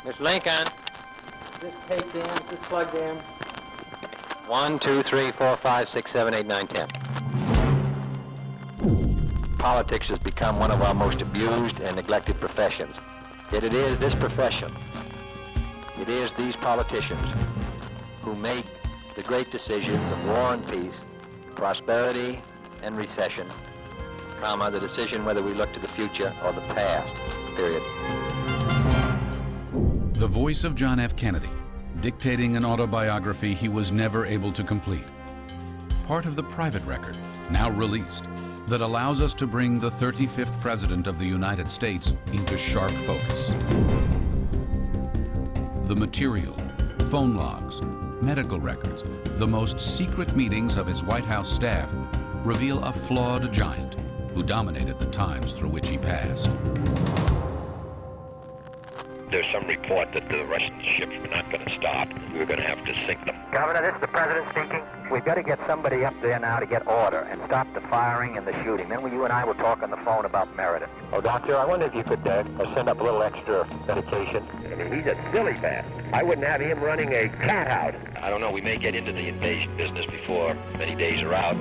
It's Lincoln. Just taped in, just plugged in. 1, 2, 3, 4, 5, 6, 7, 8, 9, 10. Politics has become one of our most abused and neglected professions. Yet it is this profession, it is these politicians who make the great decisions of war and peace, prosperity and recession, comma, the decision whether we look to the future or the past, period. The voice of John F. Kennedy, dictating an autobiography he was never able to complete. Part of the private record, now released, that allows us to bring the 35th President of the United States into sharp focus. The material, phone logs, medical records, the most secret meetings of his White House staff reveal a flawed giant who dominated the times through which he passed. There's some report that the Russian ships were not going to stop. We were going to have to sink them. Governor, this is the President speaking. We've got to get somebody up there now to get order and stop the firing and the shooting. Then you and I will talk on the phone about Meredith. Oh, Doctor, I wonder if you could send up a little extra medication. I mean, he's a silly bastard. I wouldn't have him running a cat house. I don't know. We may get into the invasion business before many days are out.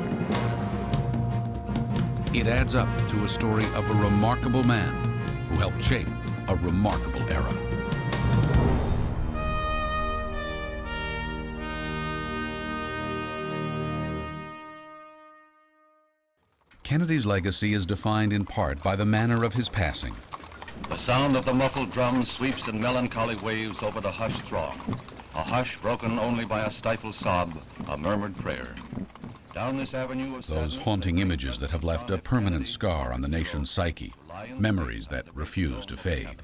It adds up to a story of a remarkable man who helped shape a remarkable era. Kennedy's legacy is defined in part by the manner of his passing. The sound of the muffled drum sweeps in melancholy waves over the hushed throng, a hush broken only by a stifled sob, a murmured prayer. Down this avenue of those haunting images that have left a permanent scar on the nation's psyche, memories that refuse to fade.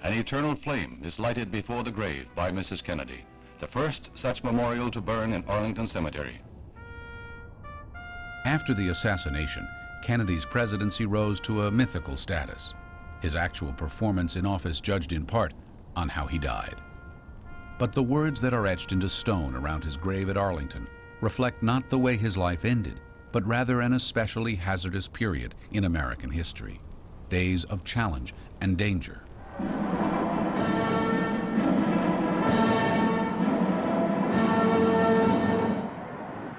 An eternal flame is lighted before the grave by Mrs. Kennedy, the first such memorial to burn in Arlington Cemetery. After the assassination, Kennedy's presidency rose to a mythical status, his actual performance in office judged in part on how he died. But the words that are etched into stone around his grave at Arlington reflect not the way his life ended, but rather an especially hazardous period in American history, days of challenge and danger.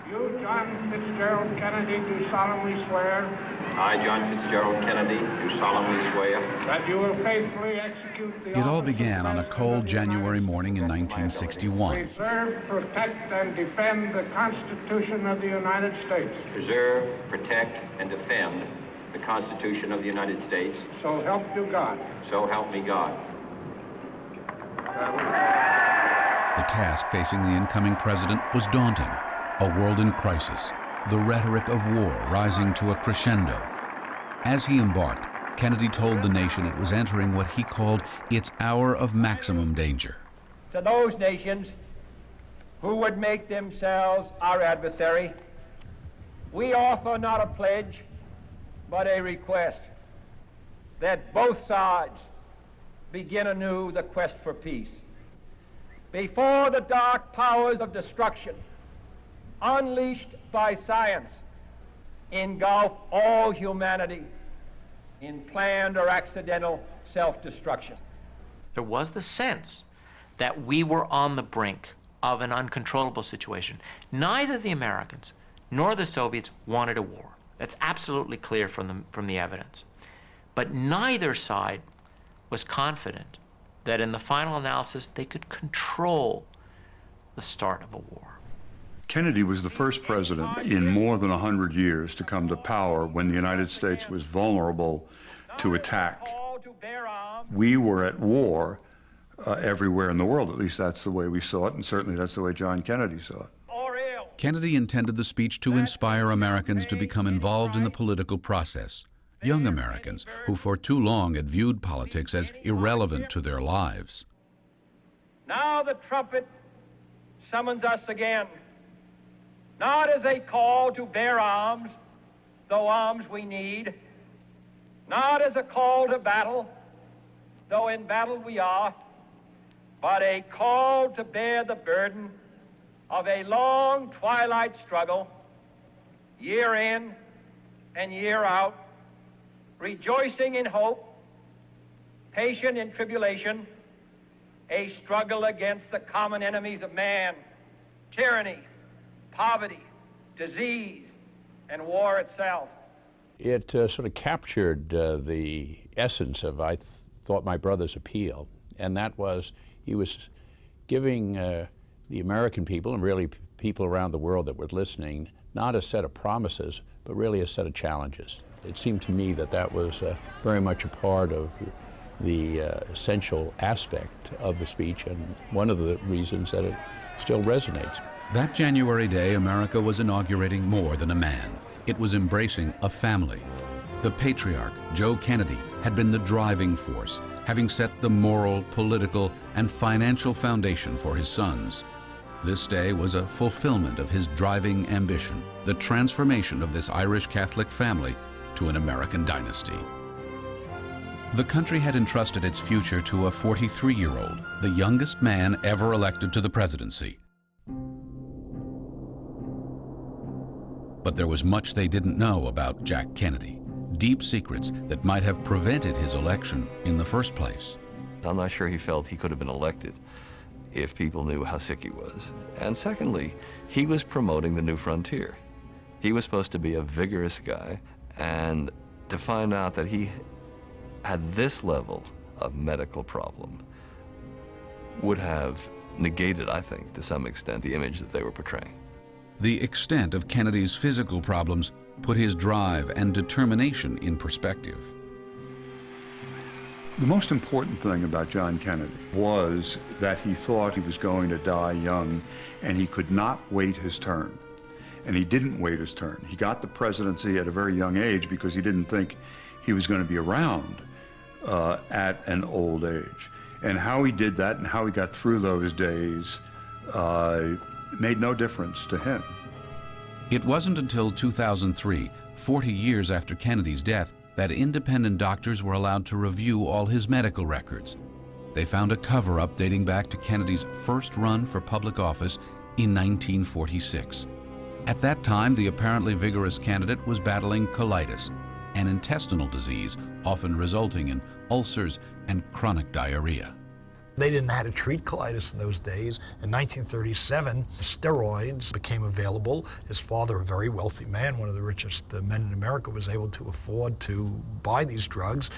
You, John Fitzgerald Kennedy, do solemnly swear. I, John Fitzgerald Kennedy, do solemnly swear that you will faithfully execute the It all began on a cold January morning in 1961. Preserve, protect, and defend the Constitution of the United States. Preserve, protect, and defend the Constitution of the United States. So help you God. So help me God. The task facing the incoming president was daunting. A world in crisis, the rhetoric of war rising to a crescendo. As he embarked, Kennedy told the nation it was entering what he called its hour of maximum danger. To those nations who would make themselves our adversary, we offer not a pledge, but a request that both sides begin anew the quest for peace. Before the dark powers of destruction unleashed by science engulf all humanity in planned or accidental self-destruction. There was the sense that we were on the brink of an uncontrollable situation. Neither the Americans nor the Soviets wanted a war. That's absolutely clear from the evidence. But neither side was confident that in the final analysis they could control the start of a war. Kennedy was the first president in more than 100 years to come to power when the United States was vulnerable to attack. We were at war everywhere in the world. At least that's the way we saw it, and certainly that's the way John Kennedy saw it. Kennedy intended the speech to inspire Americans to become involved in the political process. Young Americans who for too long had viewed politics as irrelevant to their lives. Now the trumpet summons us again, not as a call to bear arms, though arms we need, not as a call to battle, though in battle we are, but a call to bear the burden of a long twilight struggle, year in and year out, rejoicing in hope, patient in tribulation, a struggle against the common enemies of man, tyranny, poverty, disease, and war itself. It sort of captured the essence of, I thought, my brother's appeal, and that was he was giving the American people, and really people around the world that were listening, not a set of promises, but really a set of challenges. It seemed to me that that was very much a part of the essential aspect of the speech, and one of the reasons that it still resonates. That January day, America was inaugurating more than a man. It was embracing a family. The patriarch, Joe Kennedy, had been the driving force, having set the moral, political, and financial foundation for his sons. This day was a fulfillment of his driving ambition, the transformation of this Irish Catholic family to an American dynasty. The country had entrusted its future to a 43-year-old, the youngest man ever elected to the presidency. But there was much they didn't know about Jack Kennedy, deep secrets that might have prevented his election in the first place. I'm not sure he felt he could have been elected if people knew how sick he was. And secondly, he was promoting the new frontier. He was supposed to be a vigorous guy, and to find out that he had this level of medical problem would have negated, I think, to some extent, the image that they were portraying. The extent of Kennedy's physical problems put his drive and determination in perspective. The most important thing about John Kennedy was that he thought he was going to die young, and he could not wait his turn. And he didn't wait his turn. He got the presidency at a very young age because he didn't think he was going to be around at an old age. And how he did that and how he got through those days made no difference to him. It wasn't until 2003, 40 years after Kennedy's death, that independent doctors were allowed to review all his medical records. They found a cover-up dating back to Kennedy's first run for public office in 1946. At that time, the apparently vigorous candidate was battling colitis, an intestinal disease often resulting in ulcers and chronic diarrhea. They didn't know how to treat colitis in those days. In 1937, steroids became available. His father, a very wealthy man, one of the richest men in America, was able to afford to buy these drugs,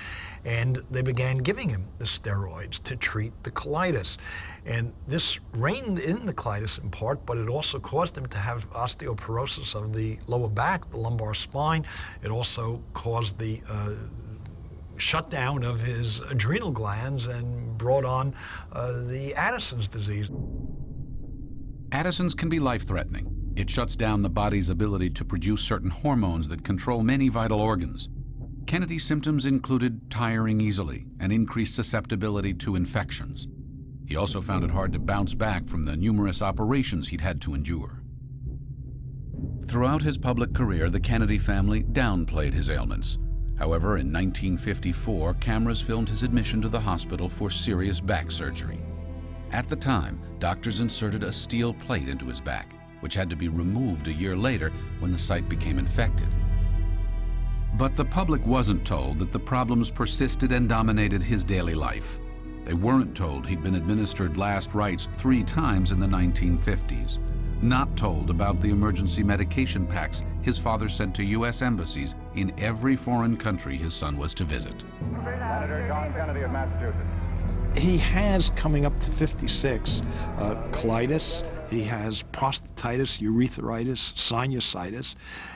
and they began giving him the steroids to treat the colitis. And this reigned in the colitis in part, but it also caused him to have osteoporosis of the lower back, the lumbar spine. It also caused the shutdown of his adrenal glands and brought on the Addison's disease. Addison's can be life-threatening. It shuts down the body's ability to produce certain hormones that control many vital organs. Kennedy's symptoms included tiring easily and increased susceptibility to infections. He also found it hard to bounce back from the numerous operations he'd had to endure. Throughout his public career, the Kennedy family downplayed his ailments. However, in 1954, cameras filmed his admission to the hospital for serious back surgery. At the time, doctors inserted a steel plate into his back, which had to be removed a year later when the site became infected. But the public wasn't told that the problems persisted and dominated his daily life. They weren't told he'd been administered last rites 3 times in the 1950s. Not told about the emergency medication packs his father sent to U.S. embassies in every foreign country his son was to visit. Senator John Kennedy of Massachusetts. He has, coming up to 56, colitis. He has prostatitis, urethritis, sinusitis,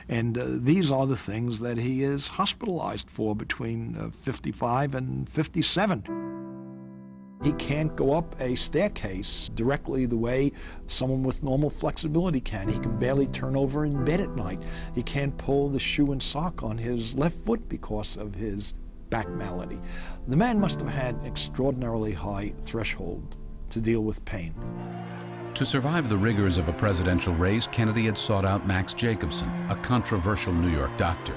and these are the things that he is hospitalized for between 55 and 57. He can't go up a staircase directly the way someone with normal flexibility can. He can barely turn over in bed at night. He can't pull the shoe and sock on his left foot because of his back malady. The man must have had an extraordinarily high threshold to deal with pain. To survive the rigors of a presidential race, Kennedy had sought out Max Jacobson, a controversial New York doctor.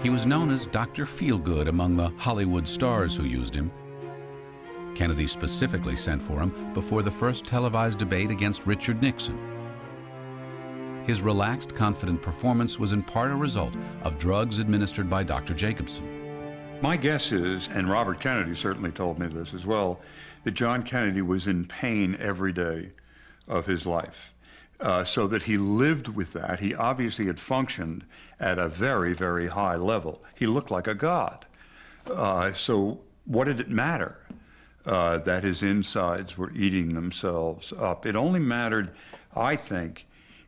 He was known as Dr. Feelgood among the Hollywood stars who used him. Kennedy specifically sent for him before the first televised debate against Richard Nixon. His relaxed, confident performance was in part a result of drugs administered by Dr. Jacobson. My guess is, and Robert Kennedy certainly told me this as well, that John Kennedy was in pain every day of his life, so that he lived with that. He obviously had functioned at a very, very high level. He looked like a god. So what did it matter that his insides were eating themselves up? It only mattered, I think,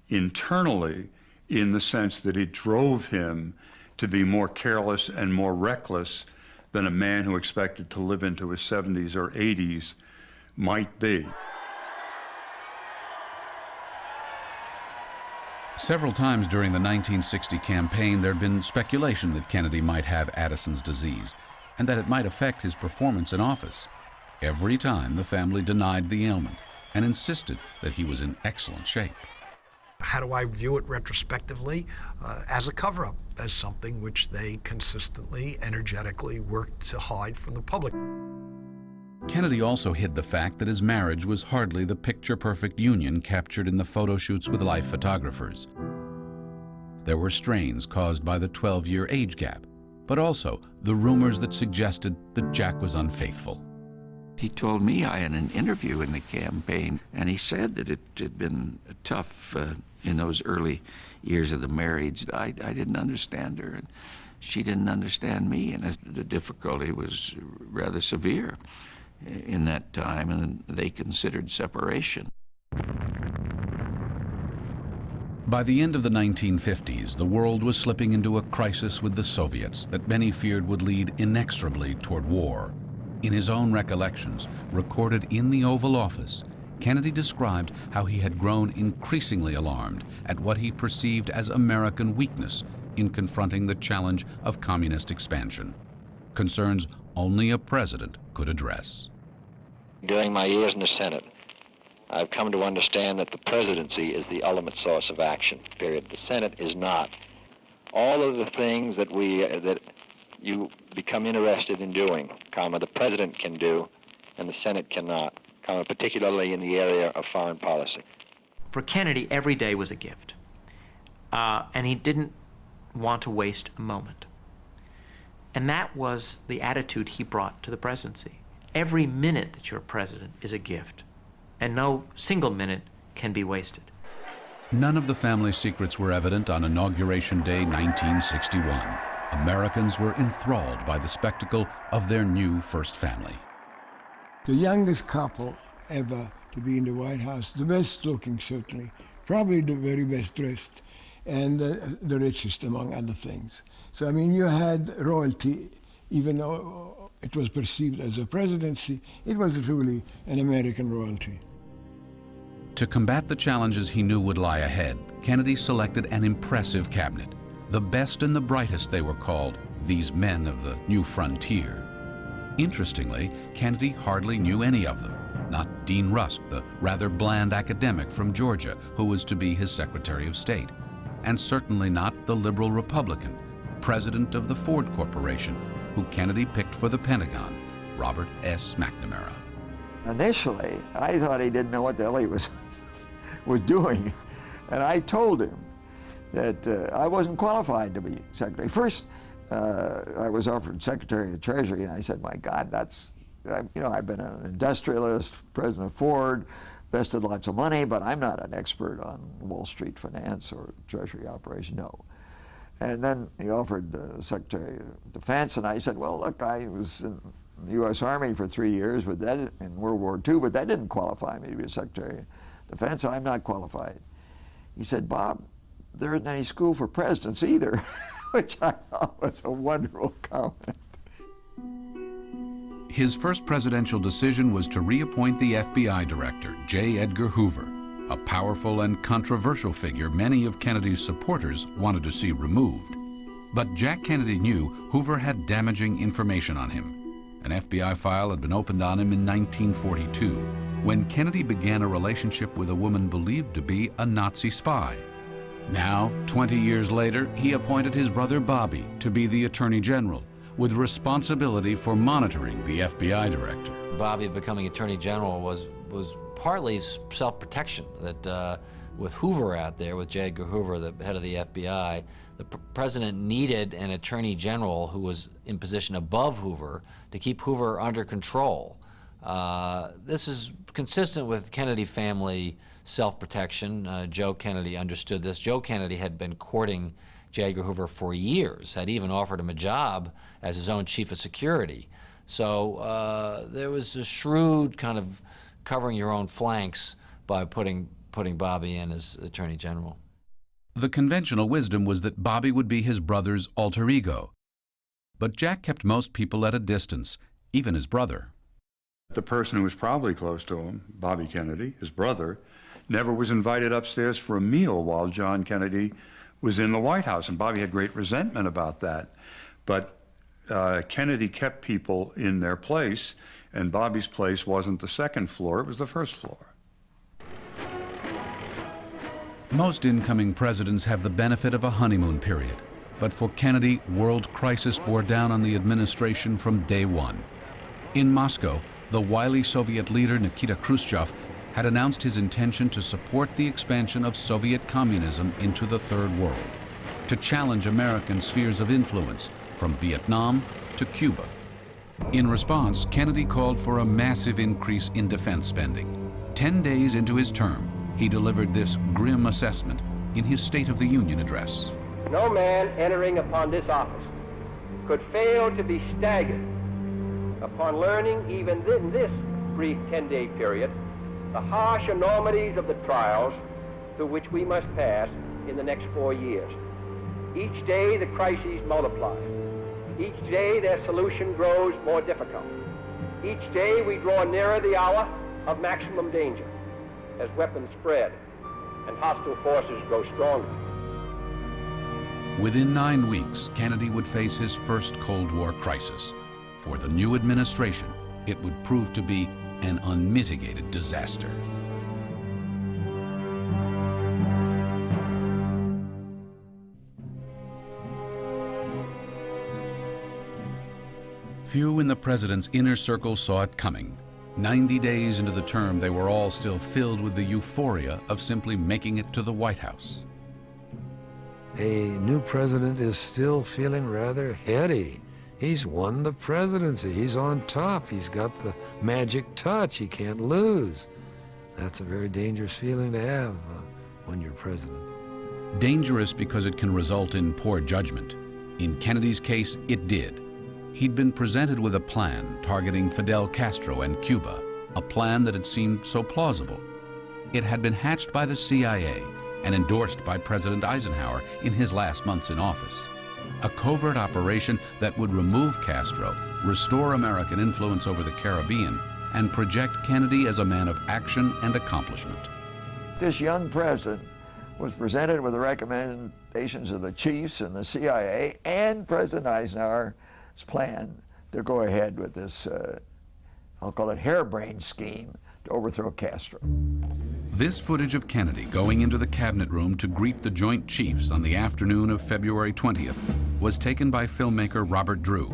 internally, in the sense that it drove him to be more careless and more reckless than a man who expected to live into his 70s or 80s might be. Several times during the 1960 campaign, there had been speculation that Kennedy might have Addison's disease and that it might affect his performance in office. Every time, the family denied the ailment and insisted that he was in excellent shape. How do I view it retrospectively? As a cover-up, as something which they consistently, energetically worked to hide from the public. Kennedy also hid the fact that his marriage was hardly the picture-perfect union captured in the photo shoots with Life photographers. There were strains caused by the 12-year age gap, but also the rumors that suggested that Jack was unfaithful. He told me, I had an interview in the campaign, and he said that it had been tough in those early years of the marriage. I didn't understand her, and she didn't understand me, and the difficulty was rather severe in that time, and they considered separation. By the end of the 1950s, the world was slipping into a crisis with the Soviets that many feared would lead inexorably toward war. In his own recollections, recorded in the Oval Office, Kennedy described how he had grown increasingly alarmed at what he perceived as American weakness in confronting the challenge of communist expansion, concerns only a president could address. During my years in the Senate, I've come to understand that the presidency is the ultimate source of action, period. The Senate is not. All of the things that you become interested in doing, the president can do, and the Senate cannot, particularly in the area of foreign policy. For Kennedy, every day was a gift, and he didn't want to waste a moment. And that was the attitude he brought to the presidency. Every minute that you're president is a gift, and no single minute can be wasted. None of the family secrets were evident on Inauguration Day 1961. Americans were enthralled by the spectacle of their new first family. The youngest couple ever to be in the White House, the best looking certainly, probably the very best dressed, and the richest among other things. So I mean, you had royalty, even though it was perceived as a presidency, it was truly an American royalty. To combat the challenges he knew would lie ahead, Kennedy selected an impressive cabinet. The best and the brightest, they were called, these men of the new frontier. Interestingly, Kennedy hardly knew any of them, not Dean Rusk, the rather bland academic from Georgia who was to be his Secretary of State, and certainly not the liberal Republican, president of the Ford Corporation, who Kennedy picked for the Pentagon, Robert S. McNamara. Initially, I thought he didn't know what the hell he was doing, and I told him that I wasn't qualified to be secretary. First, I was offered Secretary of the Treasury, and I said, my God, I've been an industrialist, President Ford, invested lots of money, but I'm not an expert on Wall Street finance or Treasury operation, no. And then he offered the Secretary of Defense, and I said, well, look, I was in the U.S. Army for 3 years, but that in World War II, but that didn't qualify me to be a Secretary of Defense, so I'm not qualified. He said, Bob, there isn't any school for presidents either, which I thought was a wonderful comment. His first presidential decision was to reappoint the FBI director, J. Edgar Hoover, a powerful and controversial figure many of Kennedy's supporters wanted to see removed. But Jack Kennedy knew Hoover had damaging information on him. An FBI file had been opened on him in 1942, when Kennedy began a relationship with a woman believed to be a Nazi spy. Now, 20 years later, he appointed his brother Bobby to be the Attorney General, with responsibility for monitoring the FBI director. Bobby becoming Attorney General was partly self-protection, that with Hoover out there, with J. Edgar Hoover, the head of the FBI, The president needed an attorney general who was in position above Hoover to keep Hoover under control. This is consistent with Kennedy family self-protection. Joe Kennedy understood this. Joe Kennedy had been courting J. Edgar Hoover for years, had even offered him a job as his own chief of security. So there was a shrewd kind of covering your own flanks by putting Bobby in as attorney general. The conventional wisdom was that Bobby would be his brother's alter ego. But Jack kept most people at a distance, even his brother. The person who was probably close to him, Bobby Kennedy, his brother, never was invited upstairs for a meal while John Kennedy was in the White House, and Bobby had great resentment about that. But Kennedy kept people in their place, and Bobby's place wasn't the second floor, it was the first floor. Most incoming presidents have the benefit of a honeymoon period, but for Kennedy, world crisis bore down on the administration from day one. In Moscow, the wily Soviet leader Nikita Khrushchev had announced his intention to support the expansion of Soviet communism into the Third World, to challenge American spheres of influence from Vietnam to Cuba. In response, Kennedy called for a massive increase in defense spending. 10 days into his term, he delivered this grim assessment in his State of the Union address. No man entering upon this office could fail to be staggered upon learning, even in this brief 10-day period, the harsh enormities of the trials through which we must pass in the next 4 years. Each day the crises multiply. Each day their solution grows more difficult. Each day we draw nearer the hour of maximum danger as weapons spread and hostile forces grow stronger. Within 9 weeks, Kennedy would face his first Cold War crisis. For the new administration, it would prove to be an unmitigated disaster. Few in the president's inner circle saw it coming. 90 days into the term, they were all still filled with the euphoria of simply making it to the White House. A new president is still feeling rather heady. He's won the presidency. He's on top. He's got the magic touch. He can't lose. That's a very dangerous feeling to have when you're president. Dangerous because it can result in poor judgment. In Kennedy's case, it did. He'd been presented with a plan targeting Fidel Castro and Cuba, a plan that had seemed so plausible. It had been hatched by the CIA and endorsed by President Eisenhower in his last months in office. A covert operation that would remove Castro, restore American influence over the Caribbean, and project Kennedy as a man of action and accomplishment. This young president was presented with the recommendations of the chiefs and the CIA and President Eisenhower's plan to go ahead with this, I'll call it harebrained scheme to overthrow Castro. This footage of Kennedy going into the cabinet room to greet the Joint Chiefs on the afternoon of February 20th was taken by filmmaker Robert Drew.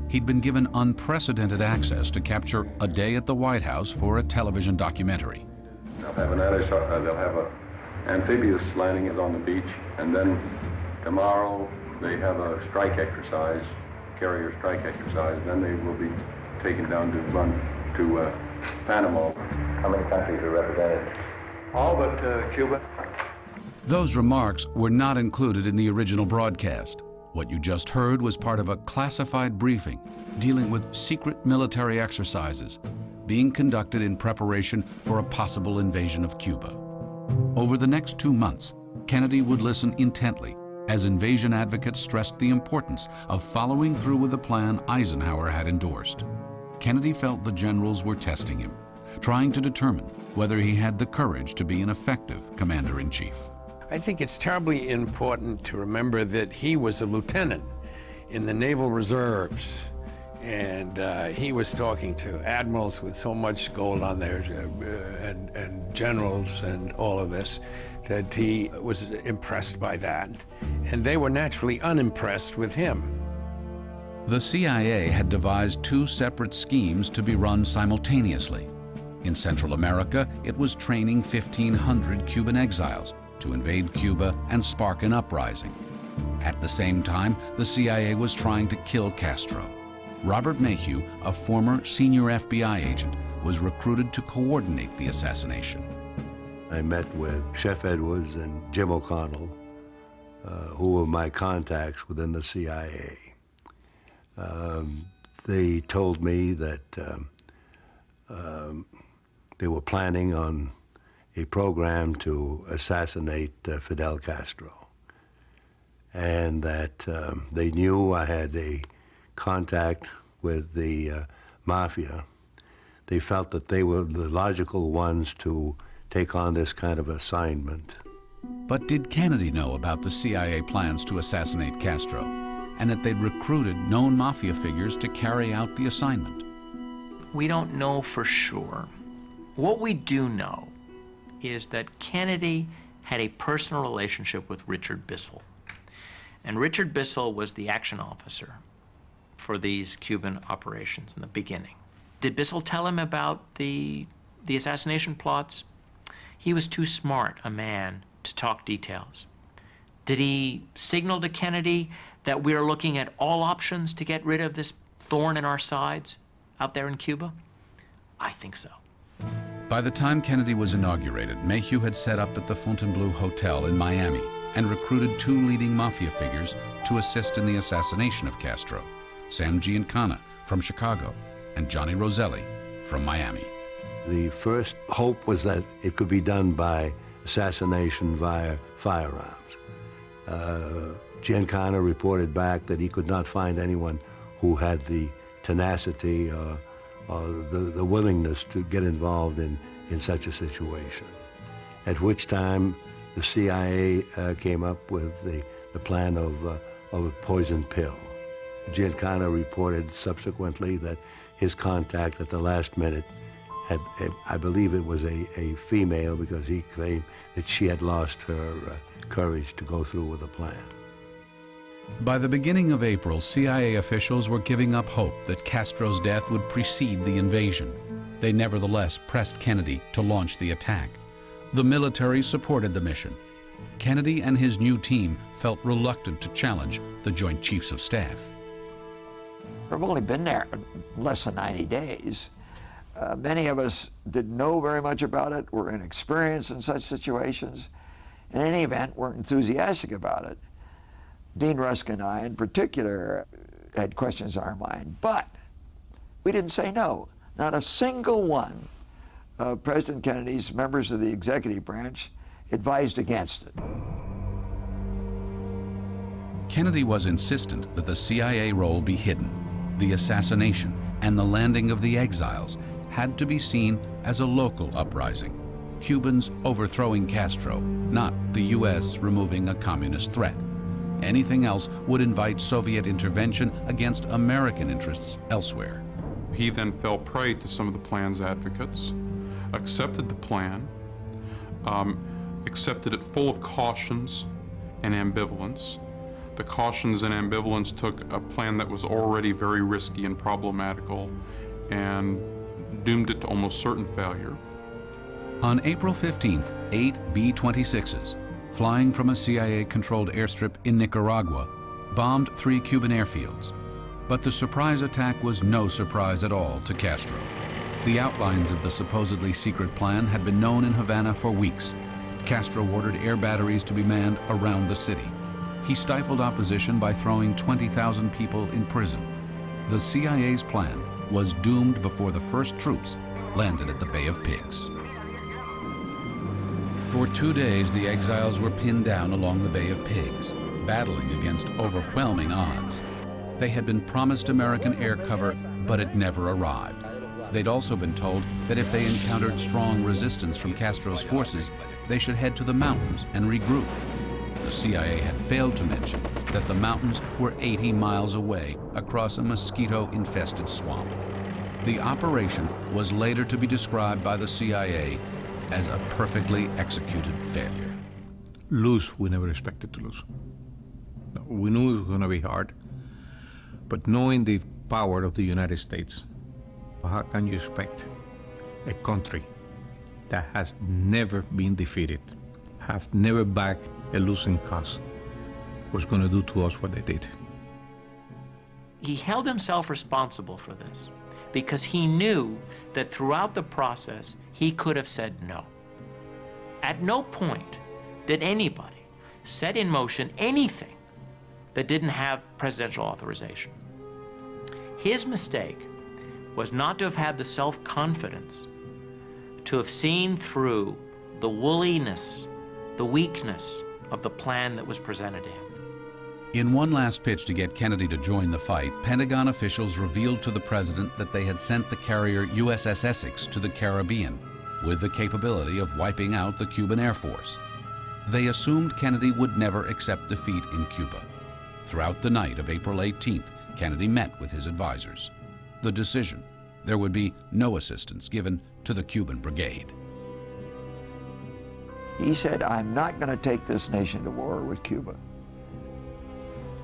He'd been given unprecedented access to capture a day at the White House for a television documentary. They'll have an amphibious landing on the beach, and then tomorrow they have a strike exercise, carrier strike exercise. Then they will be taken down to run to Panama. How many countries are represented? All but Cuba. Those remarks were not included in the original broadcast. What you just heard was part of a classified briefing dealing with secret military exercises being conducted in preparation for a possible invasion of Cuba. Over the next 2 months, Kennedy would listen intently as invasion advocates stressed the importance of following through with the plan Eisenhower had endorsed. Kennedy felt the generals were testing him, trying to determine whether he had the courage to be an effective commander-in-chief. I think it's terribly important to remember that he was a lieutenant in the Naval Reserves, and he was talking to admirals with so much gold on there, and generals and all of this, that he was impressed by that, and they were naturally unimpressed with him. The CIA had devised 2 separate schemes to be run simultaneously. In Central America, it was training 1,500 Cuban exiles to invade Cuba and spark an uprising. At the same time, the CIA was trying to kill Castro. Robert Mayhew, a former senior FBI agent, was recruited to coordinate the assassination. I met with Chef Edwards and Jim O'Connell, who were my contacts within the CIA. They told me that they were planning on a program to assassinate Fidel Castro, and that they knew I had a contact with the mafia. They felt that they were the logical ones to take on this kind of assignment. But did Kennedy know about the CIA plans to assassinate Castro, and that they'd recruited known mafia figures to carry out the assignment? We don't know for sure. What we do know is that Kennedy had a personal relationship with Richard Bissell. And Richard Bissell was the action officer for these Cuban operations in the beginning. Did Bissell tell him about the assassination plots? He was too smart a man to talk details. Did he signal to Kennedy that we are looking at all options to get rid of this thorn in our sides out there in Cuba? I think so. By the time Kennedy was inaugurated, Mayhew had set up at the Fontainebleau Hotel in Miami and recruited 2 leading mafia figures to assist in the assassination of Castro, Sam Giancana from Chicago and Johnny Roselli from Miami. The first hope was that it could be done by assassination via firearms. Giancana reported back that he could not find anyone who had the tenacity or the willingness to get involved in such a situation. At which time the CIA came up with the plan of a poison pill. Giancana reported subsequently that his contact at the last minute had, I believe it was a female, because he claimed that she had lost her courage to go through with the plan. By the beginning of April, CIA officials were giving up hope that Castro's death would precede the invasion. They nevertheless pressed Kennedy to launch the attack. The military supported the mission. Kennedy and his new team felt reluctant to challenge the Joint Chiefs of Staff. We've only been there less than 90 days. Many of us didn't know very much about it, were inexperienced in such situations. In any event, weren't enthusiastic about it. Dean Rusk and I, in particular, had questions in our mind, but we didn't say no. Not a single one of President Kennedy's members of the executive branch advised against it. Kennedy was insistent that the CIA role be hidden. The assassination and the landing of the exiles had to be seen as a local uprising. Cubans overthrowing Castro, not the U.S. removing a communist threat. Anything else would invite Soviet intervention against American interests elsewhere. He then fell prey to some of the plan's advocates, accepted the plan, accepted it full of cautions and ambivalence. The cautions and ambivalence took a plan that was already very risky and problematical and doomed it to almost certain failure. On April 15th, 8 B-26s, flying from a CIA-controlled airstrip in Nicaragua, bombed 3 Cuban airfields. But the surprise attack was no surprise at all to Castro. The outlines of the supposedly secret plan had been known in Havana for weeks. Castro ordered air batteries to be manned around the city. He stifled opposition by throwing 20,000 people in prison. The CIA's plan was doomed before the first troops landed at the Bay of Pigs. For 2 days, the exiles were pinned down along the Bay of Pigs, battling against overwhelming odds. They had been promised American air cover, but it never arrived. They'd also been told that if they encountered strong resistance from Castro's forces, they should head to the mountains and regroup. The CIA had failed to mention that the mountains were 80 miles away across a mosquito-infested swamp. The operation was later to be described by the CIA as a perfectly executed failure. Lose, we never expected to lose. We knew it was going to be hard, but knowing the power of the United States, how can you expect a country that has never been defeated, have never backed a losing cause, was going to do to us what they did. He held himself responsible for this because he knew that throughout the process, he could have said no. At no point did anybody set in motion anything that didn't have presidential authorization. His mistake was not to have had the self-confidence to have seen through the woolliness, the weakness of the plan that was presented to him. In one last pitch to get Kennedy to join the fight, Pentagon officials revealed to the president that they had sent the carrier USS Essex to the Caribbean with the capability of wiping out the Cuban Air Force. They assumed Kennedy would never accept defeat in Cuba. Throughout the night of April 18th, Kennedy met with his advisors. The decision: there would be no assistance given to the Cuban brigade. He said, I'm not going to take this nation to war with Cuba.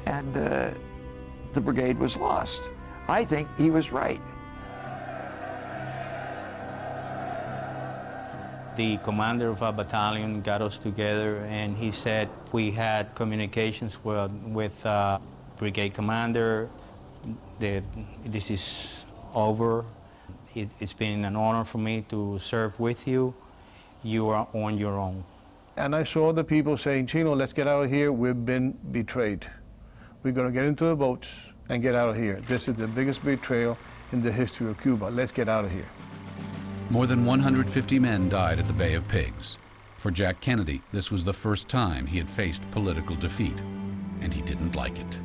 And the brigade was lost. I think he was right. The commander of our battalion got us together and he said we had communications with brigade commander that this is over. It's been an honor for me to serve with you. You are on your own. And I saw the people saying, Chino, let's get out of here. We've been betrayed. We're going to get into the boats and get out of here. This is the biggest betrayal in the history of Cuba. Let's get out of here. More than 150 men died at the Bay of Pigs. For Jack Kennedy, this was the first time he had faced political defeat, and he didn't like it.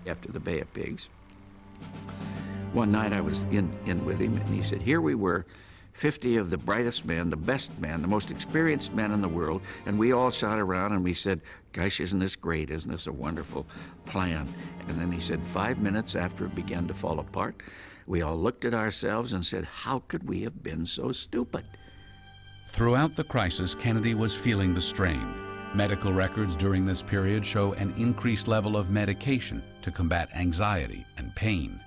After the Bay of Pigs, one night I was in with him, and he said, here we were, 50 of the brightest men, the best men, the most experienced men in the world, and we all sat around and we said, gosh, isn't this great? Isn't this a wonderful plan? And then he said, 5 minutes after it began to fall apart, we all looked at ourselves and said, how could we have been so stupid? Throughout the crisis, Kennedy was feeling the strain. Medical records during this period show an increased level of medication to combat anxiety and pain.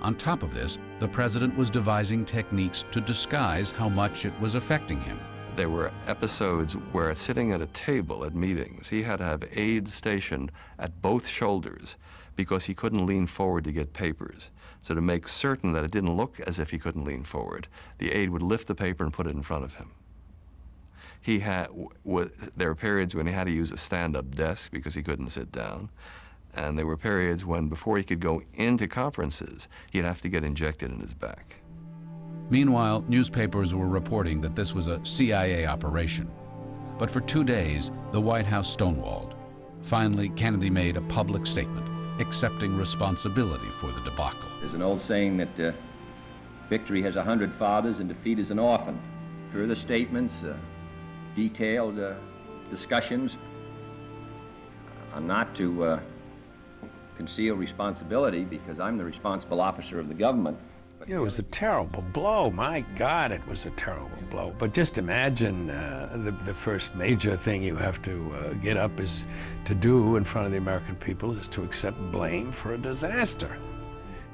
On top of this, the president was devising techniques to disguise how much it was affecting him. There were episodes where, sitting at a table at meetings, he had to have aides stationed at both shoulders because he couldn't lean forward to get papers. So to make certain that it didn't look as if he couldn't lean forward, the aide would lift the paper and put it in front of him. There were periods when he had to use a stand-up desk because he couldn't sit down. And there were periods when, before he could go into conferences, he'd have to get injected in his back. Meanwhile, newspapers were reporting that this was a CIA operation. But for 2 days, the White House stonewalled. Finally, Kennedy made a public statement, accepting responsibility for the debacle. There's an old saying that victory has 100 fathers and defeat is an orphan. Further statements, detailed discussions are not to conceal responsibility, because I'm the responsible officer of the government. It was a terrible blow. My God, it was a terrible blow. But just imagine the first major thing you have to get up is to do in front of the American people is to accept blame for a disaster.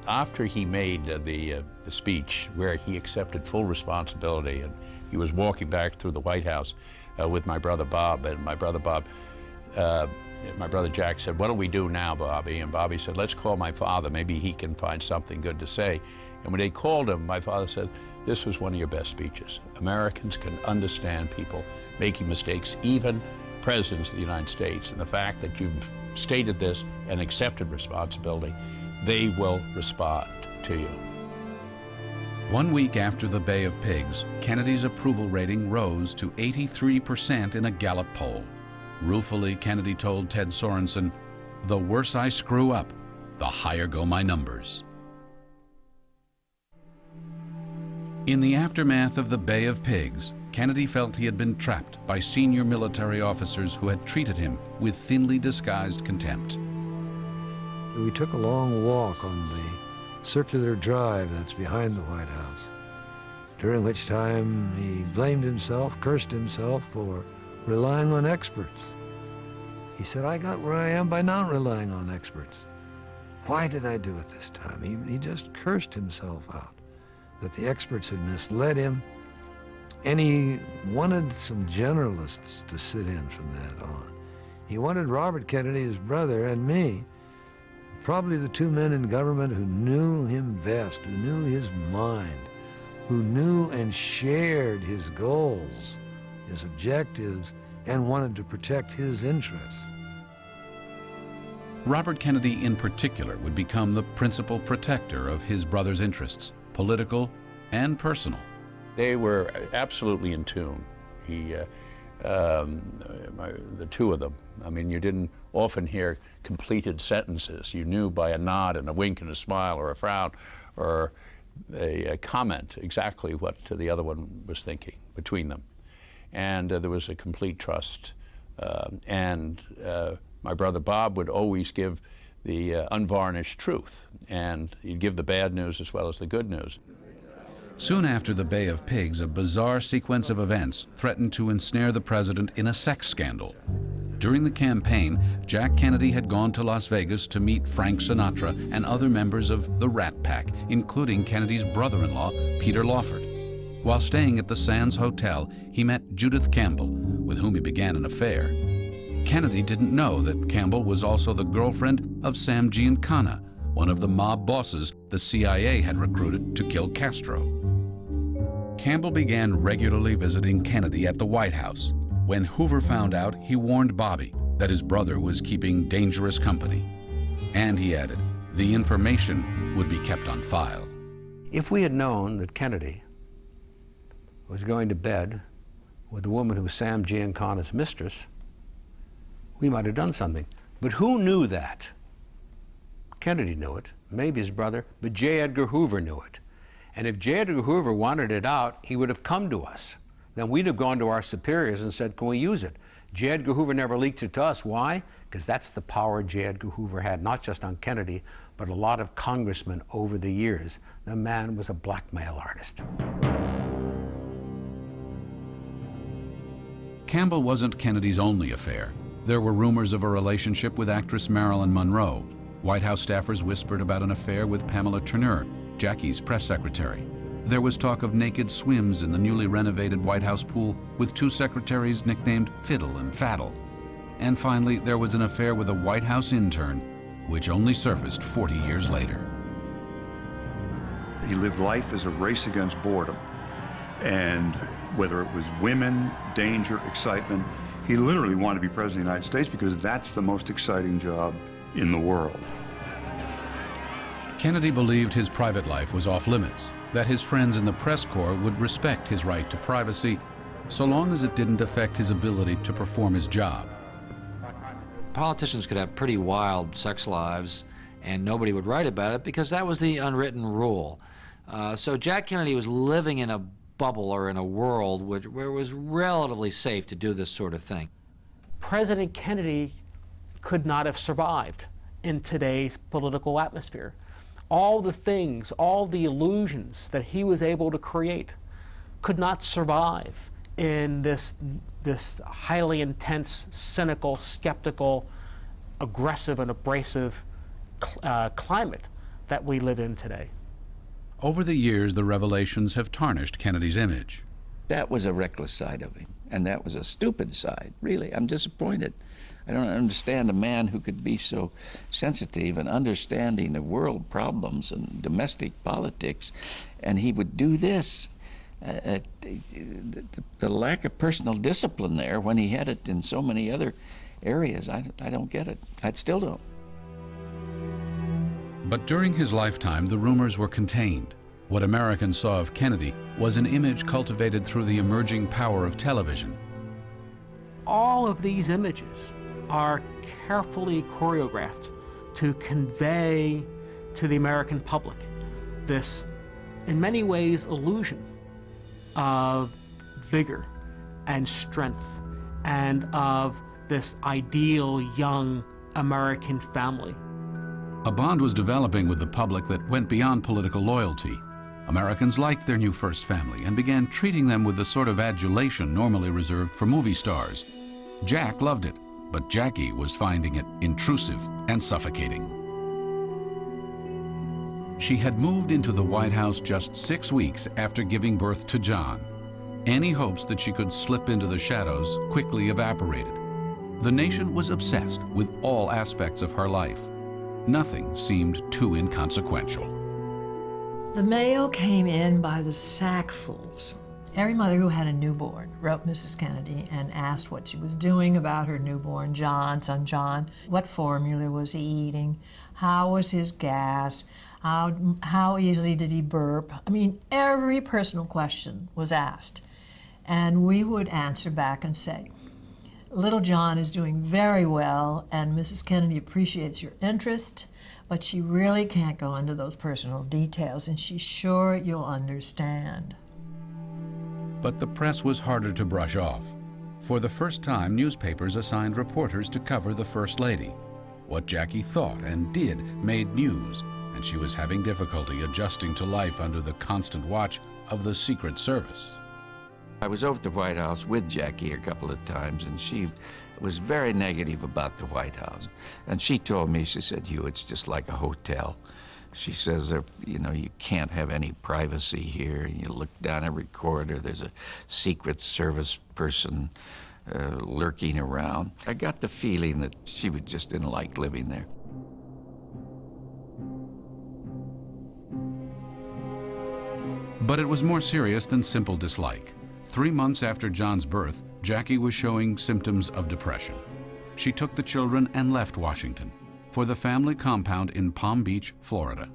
After he made the speech where he accepted full responsibility, and he was walking back through the White House with my brother Bob, and my brother Jack said, what do we do now, Bobby? And Bobby said, let's call my father. Maybe he can find something good to say. And when they called him, my father said, this was one of your best speeches. Americans can understand people making mistakes, even presidents of the United States. And the fact that you've stated this and accepted responsibility, they will respond to you. 1 week after the Bay of Pigs, Kennedy's approval rating rose to 83% in a Gallup poll. Ruefully, Kennedy told Ted Sorensen, the worse I screw up, the higher go my numbers. In the aftermath of the Bay of Pigs, Kennedy felt he had been trapped by senior military officers who had treated him with thinly disguised contempt. We took a long walk on the circular drive that's behind the White House, during which time he blamed himself, cursed himself for relying on experts. He said, I got where I am by not relying on experts. Why did I do it this time? He just cursed himself out, that the experts had misled him, and he wanted some generalists to sit in from that on. He wanted Robert Kennedy, his brother, and me, probably the two men in government who knew him best, who knew his mind, who knew and shared his goals, his objectives, and wanted to protect his interests. Robert Kennedy in particular would become the principal protector of his brother's interests, political and personal. They were absolutely in tune. The two of them. I mean, you didn't often hear completed sentences. You knew by a nod and a wink and a smile or a frown or a comment exactly what the other one was thinking between them. And there was a complete trust. My brother Bob would always give the unvarnished truth, and he'd give the bad news as well as the good news. Soon after the Bay of Pigs, a bizarre sequence of events threatened to ensnare the president in a sex scandal. During the campaign, Jack Kennedy had gone to Las Vegas to meet Frank Sinatra and other members of the Rat Pack, including Kennedy's brother-in-law, Peter Lawford. While staying at the Sands Hotel, he met Judith Campbell, with whom he began an affair. Kennedy didn't know that Campbell was also the girlfriend of Sam Giancana, one of the mob bosses the CIA had recruited to kill Castro. Campbell began regularly visiting Kennedy at the White House. When Hoover found out, he warned Bobby that his brother was keeping dangerous company. And he added, the information would be kept on file. If we had known that Kennedy was going to bed with the woman who was Sam Giancana's mistress, we might have done something. But who knew that? Kennedy knew it, maybe his brother, but J. Edgar Hoover knew it. And if J. Edgar Hoover wanted it out, he would have come to us. Then we'd have gone to our superiors and said, can we use it? J. Edgar Hoover never leaked it to us. Why? Because that's the power J. Edgar Hoover had, not just on Kennedy, but a lot of congressmen over the years. The man was a blackmail artist. Campbell wasn't Kennedy's only affair. There were rumors of a relationship with actress Marilyn Monroe. White House staffers whispered about an affair with Pamela Turner, Jackie's press secretary. There was talk of naked swims in the newly renovated White House pool with two secretaries nicknamed Fiddle and Faddle. And finally, there was an affair with a White House intern, which only surfaced 40 years later. He lived life as a race against boredom. And whether it was women, danger, excitement, he literally wanted to be president of the United States because that's the most exciting job in the world. Kennedy believed his private life was off limits, that his friends in the press corps would respect his right to privacy so long as it didn't affect his ability to perform his job. Politicians could have pretty wild sex lives and nobody would write about it because that was the unwritten rule. So Jack Kennedy was living in a bubble or in a world where it was relatively safe to do this sort of thing. President Kennedy could not have survived in today's political atmosphere. All the things, all the illusions that he was able to create could not survive in this highly intense, cynical, skeptical, aggressive and abrasive climate that we live in today. Over the years, the revelations have tarnished Kennedy's image. That was a reckless side of him, and that was a stupid side, really. I'm disappointed. I don't understand a man who could be so sensitive and understanding of world problems and domestic politics, and he would do this. The lack of personal discipline there when he had it in so many other areas, I don't get it. I still don't. But during his lifetime, the rumors were contained. What Americans saw of Kennedy was an image cultivated through the emerging power of television. All of these images are carefully choreographed to convey to the American public this, in many ways, illusion of vigor and strength and of this ideal young American family. A bond was developing with the public that went beyond political loyalty. Americans liked their new first family and began treating them with the sort of adulation normally reserved for movie stars. Jack loved it, but Jackie was finding it intrusive and suffocating. She had moved into the White House just 6 weeks after giving birth to John. Any hopes that she could slip into the shadows quickly evaporated. The nation was obsessed with all aspects of her life. Nothing seemed too inconsequential. The mail came in by the sackfuls. Every mother who had a newborn wrote Mrs. Kennedy and asked what she was doing about her newborn son John. What formula was he eating? How was his gas? How easily did he burp? I mean, every personal question was asked. And we would answer back and say, little John is doing very well, and Mrs. Kennedy appreciates your interest, but she really can't go into those personal details, and she's sure you'll understand. But the press was harder to brush off. For the first time, newspapers assigned reporters to cover the First Lady. What Jackie thought and did made news, and she was having difficulty adjusting to life under the constant watch of the Secret Service. I was over at the White House with Jackie a couple of times, and she was very negative about the White House. And she told me, she said, Hugh, it's just like a hotel. She says, you know, you can't have any privacy here. You look down every corridor, there's a Secret Service person lurking around. I got the feeling that she just didn't like living there. But it was more serious than simple dislike. 3 months after John's birth, Jackie was showing symptoms of depression. She took the children and left Washington for the family compound in Palm Beach, Florida.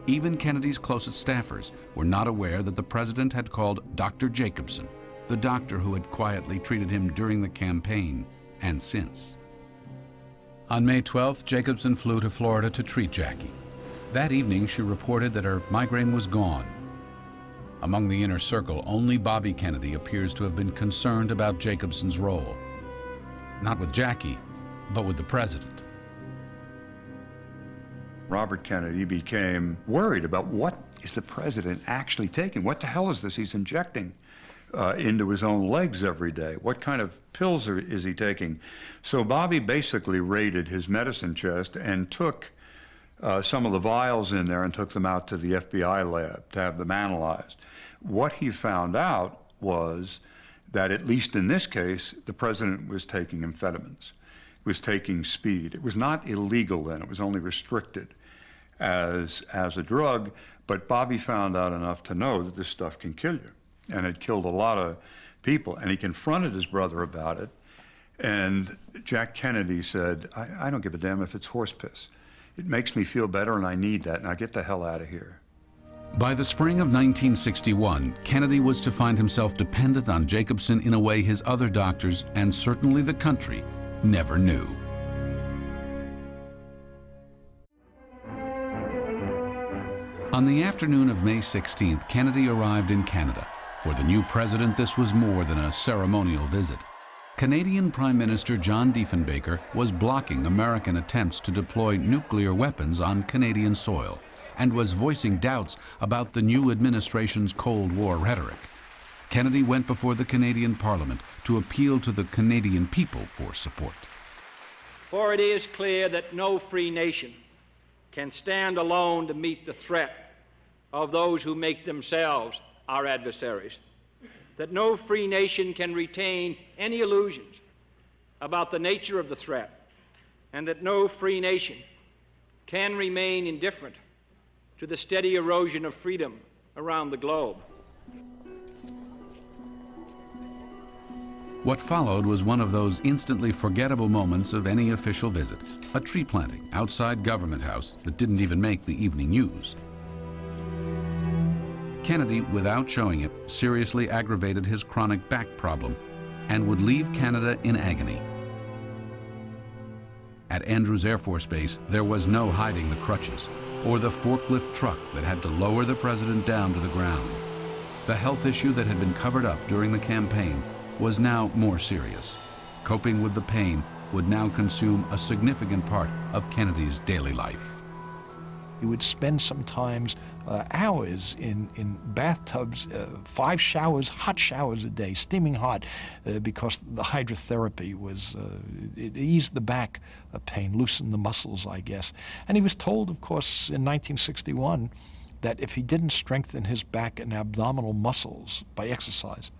Even Kennedy's closest staffers were not aware that the president had called Dr. Jacobson, the doctor who had quietly treated him during the campaign and since. On May 12th, Jacobson flew to Florida to treat Jackie. That evening, she reported that her migraine was gone. Among the inner circle, only Bobby Kennedy appears to have been concerned about Jacobson's role. Not with Jackie, but with the president. Robert Kennedy became worried about what is the president actually taking? What the hell is this he's injecting into his own legs every day? What kind of pills is he taking? So Bobby basically raided his medicine chest and took some of the vials in there and took them out to the FBI lab to have them analyzed. What he found out was that, at least in this case, the president was taking amphetamines, was taking speed. It was not illegal then, it was only restricted as a drug, but Bobby found out enough to know that this stuff can kill you, and it killed a lot of people, and he confronted his brother about it, and Jack Kennedy said, I don't give a damn if it's horse piss. It makes me feel better, and I need that. Now get the hell out of here. By the spring of 1961, Kennedy was to find himself dependent on Jacobson in a way his other doctors, and certainly the country, never knew. On the afternoon of May 16th, Kennedy arrived in Canada. For the new president, this was more than a ceremonial visit. Canadian Prime Minister John Diefenbaker was blocking American attempts to deploy nuclear weapons on Canadian soil and was voicing doubts about the new administration's Cold War rhetoric. Kennedy went before the Canadian Parliament to appeal to the Canadian people for support. For it is clear that no free nation can stand alone to meet the threat of those who make themselves our adversaries. That no free nation can retain any illusions about the nature of the threat, and that no free nation can remain indifferent to the steady erosion of freedom around the globe. What followed was one of those instantly forgettable moments of any official visit, a tree planting outside Government House that didn't even make the evening news. Kennedy, without showing it, seriously aggravated his chronic back problem and would leave Canada in agony. At Andrews Air Force Base, there was no hiding the crutches or the forklift truck that had to lower the president down to the ground. The health issue that had been covered up during the campaign was now more serious. Coping with the pain would now consume a significant part of Kennedy's daily life. He would spend sometimes hours in bathtubs, 5 showers, hot showers a day, steaming hot, because the hydrotherapy was, it eased the back pain, loosened the muscles, I guess. And he was told, of course, in 1961, that if he didn't strengthen his back and abdominal muscles by exercise,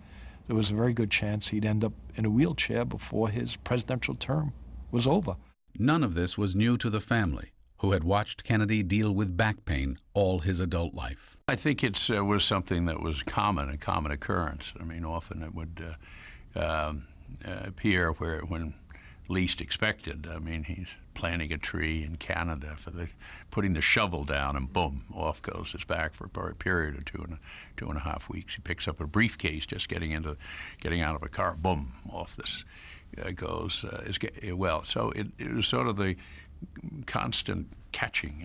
there was a very good chance he'd end up in a wheelchair before his presidential term was over. None of this was new to the family, who had watched Kennedy deal with back pain all his adult life. I think it was something that was common, a common occurrence. I mean, often it would appear when least expected. I mean, he's planting a tree in Canada putting the shovel down, and boom, off goes his back for a period of two and a half weeks. He picks up a briefcase just getting out of a car, boom, off this goes. Well, so it was sort of the constant catching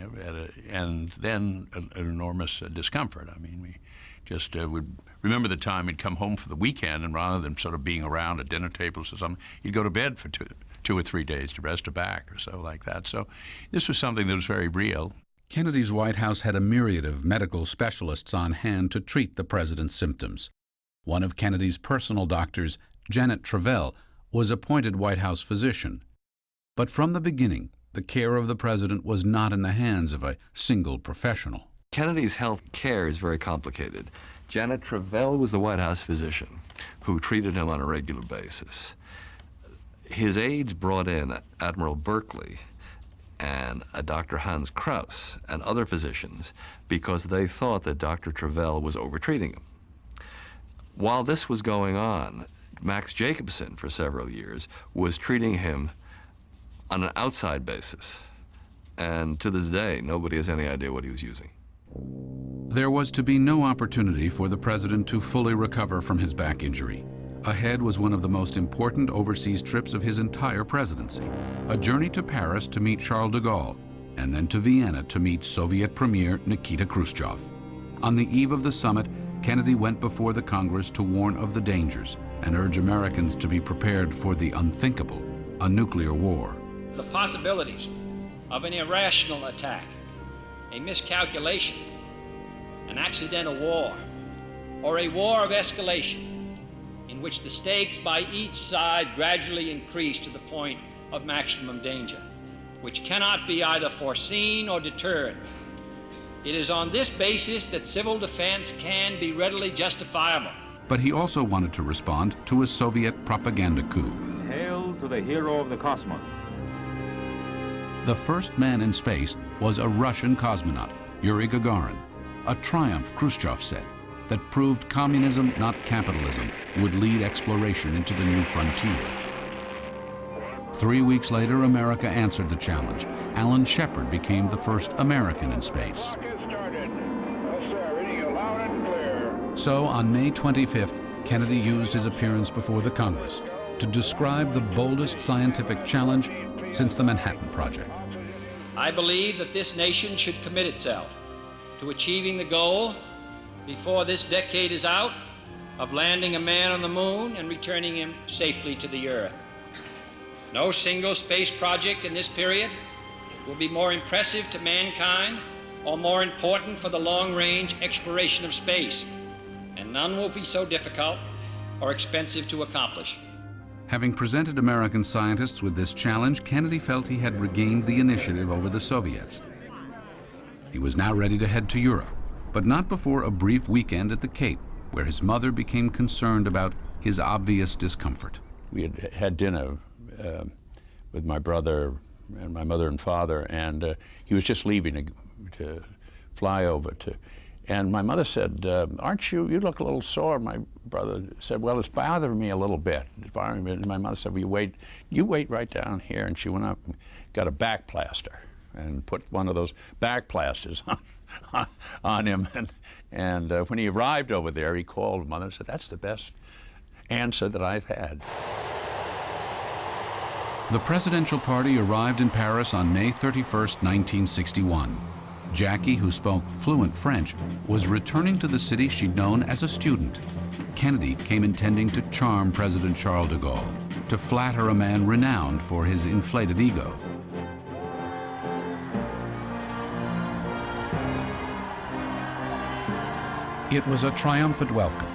and then an enormous discomfort. I mean, we just would remember the time he'd come home for the weekend, and rather than sort of being around at dinner tables or something, he'd go to bed for two or 3 days to rest a back or so like that. So this was something that was very real. Kennedy's White House had a myriad of medical specialists on hand to treat the president's symptoms. One of Kennedy's personal doctors, Janet Travell, was appointed White House physician. But from the beginning, the care of the president was not in the hands of a single professional. Kennedy's health care is very complicated. Janet Travell was the White House physician who treated him on a regular basis. His aides brought in Admiral Berkeley and Dr. Hans Kraus and other physicians because they thought that Dr. Travell was overtreating him. While this was going on, Max Jacobson, for several years, was treating him on an outside basis. And to this day, nobody has any idea what he was using. There was to be no opportunity for the president to fully recover from his back injury. Ahead was one of the most important overseas trips of his entire presidency, a journey to Paris to meet Charles de Gaulle, and then to Vienna to meet Soviet Premier Nikita Khrushchev. On the eve of the summit, Kennedy went before the Congress to warn of the dangers and urge Americans to be prepared for the unthinkable, a nuclear war. The possibilities of an irrational attack, a miscalculation, an accidental war, or a war of escalation in which the stakes by each side gradually increase to the point of maximum danger, which cannot be either foreseen or deterred. It is on this basis that civil defense can be readily justifiable. But he also wanted to respond to a Soviet propaganda coup. Hail to the hero of the cosmos. The first man in space was a Russian cosmonaut, Yuri Gagarin. A triumph, Khrushchev said, that proved communism, not capitalism, would lead exploration into the new frontier. 3 weeks later, America answered the challenge. Alan Shepard became the first American in space. So on May 25th, Kennedy used his appearance before the Congress to describe the boldest scientific challenge since the Manhattan Project. I believe that this nation should commit itself to achieving the goal before this decade is out of landing a man on the moon and returning him safely to the Earth. No single space project in this period will be more impressive to mankind or more important for the long-range exploration of space, and none will be so difficult or expensive to accomplish. Having presented American scientists with this challenge, Kennedy felt he had regained the initiative over the Soviets. He was now ready to head to Europe, but not before a brief weekend at the Cape, where his mother became concerned about his obvious discomfort. We had had dinner with my brother and my mother and father, and he was just leaving to fly over to. And my mother said, aren't you look a little sore. My brother said, well, it's bothering me a little bit. It's bothering me. And my mother said, well, you wait right down here. And she went up and got a back plaster and put one of those back plasters on him. And when he arrived over there, he called mother and said, that's the best answer that I've had. The presidential party arrived in Paris on May 31st, 1961. Jackie, who spoke fluent French, was returning to the city she'd known as a student. Kennedy came intending to charm President Charles de Gaulle, to flatter a man renowned for his inflated ego. It was a triumphant welcome.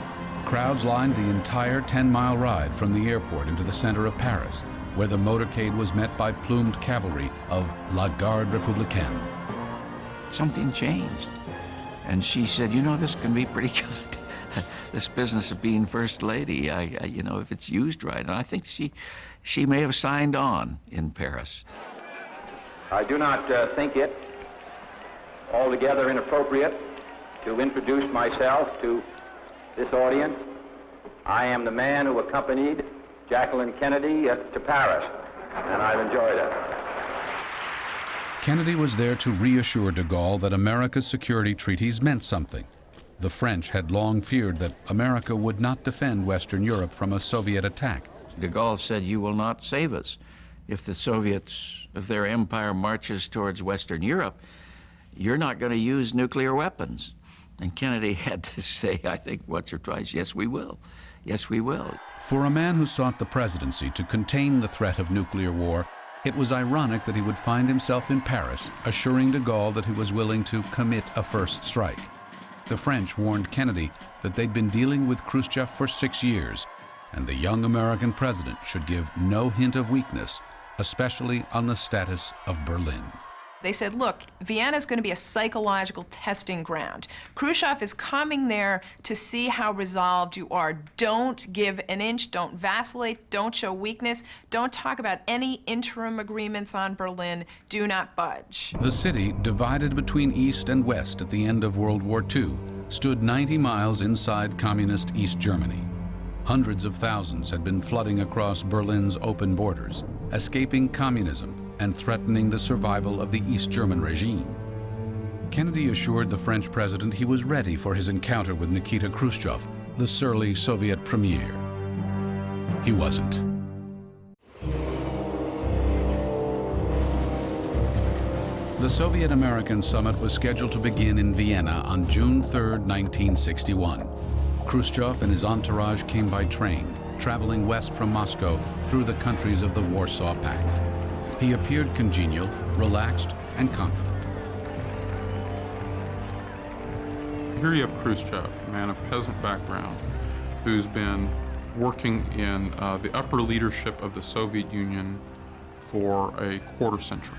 Crowds lined the entire 10-mile ride from the airport into the center of Paris, where the motorcade was met by plumed cavalry of La Garde Républicaine. Something changed. And she said, you know, this can be pretty good. this business of being First Lady, you know, if it's used right. And I think she may have signed on in Paris. I do not think it altogether inappropriate to introduce myself to this audience. I am the man who accompanied Jacqueline Kennedy to Paris, and I've enjoyed it. Kennedy was there to reassure de Gaulle that America's security treaties meant something. The French had long feared that America would not defend Western Europe from a Soviet attack. De Gaulle said, "You will not save us. If the Soviets, if their empire marches towards Western Europe, you're not going to use nuclear weapons." And Kennedy had to say, I think once or twice, "Yes, we will. Yes, we will." For a man who sought the presidency to contain the threat of nuclear war, it was ironic that he would find himself in Paris, assuring de Gaulle that he was willing to commit a first strike. The French warned Kennedy that they'd been dealing with Khrushchev for 6 years, and the young American president should give no hint of weakness, especially on the status of Berlin. They said, look, Vienna is going to be a psychological testing ground. Khrushchev is coming there to see how resolved you are. Don't give an inch, don't vacillate, don't show weakness, don't talk about any interim agreements on Berlin, do not budge. The city, divided between East and West at the end of World War II, stood 90 miles inside communist East Germany. Hundreds of thousands had been flooding across Berlin's open borders, escaping communism and threatening the survival of the East German regime. Kennedy assured the French president he was ready for his encounter with Nikita Khrushchev, the surly Soviet premier. He wasn't. The Soviet-American summit was scheduled to begin in Vienna on June 3, 1961. Khrushchev and his entourage came by train, traveling west from Moscow through the countries of the Warsaw Pact. He appeared congenial, relaxed, and confident. Here you have Khrushchev, a man of peasant background, who's been working in the upper leadership of the Soviet Union for a quarter century.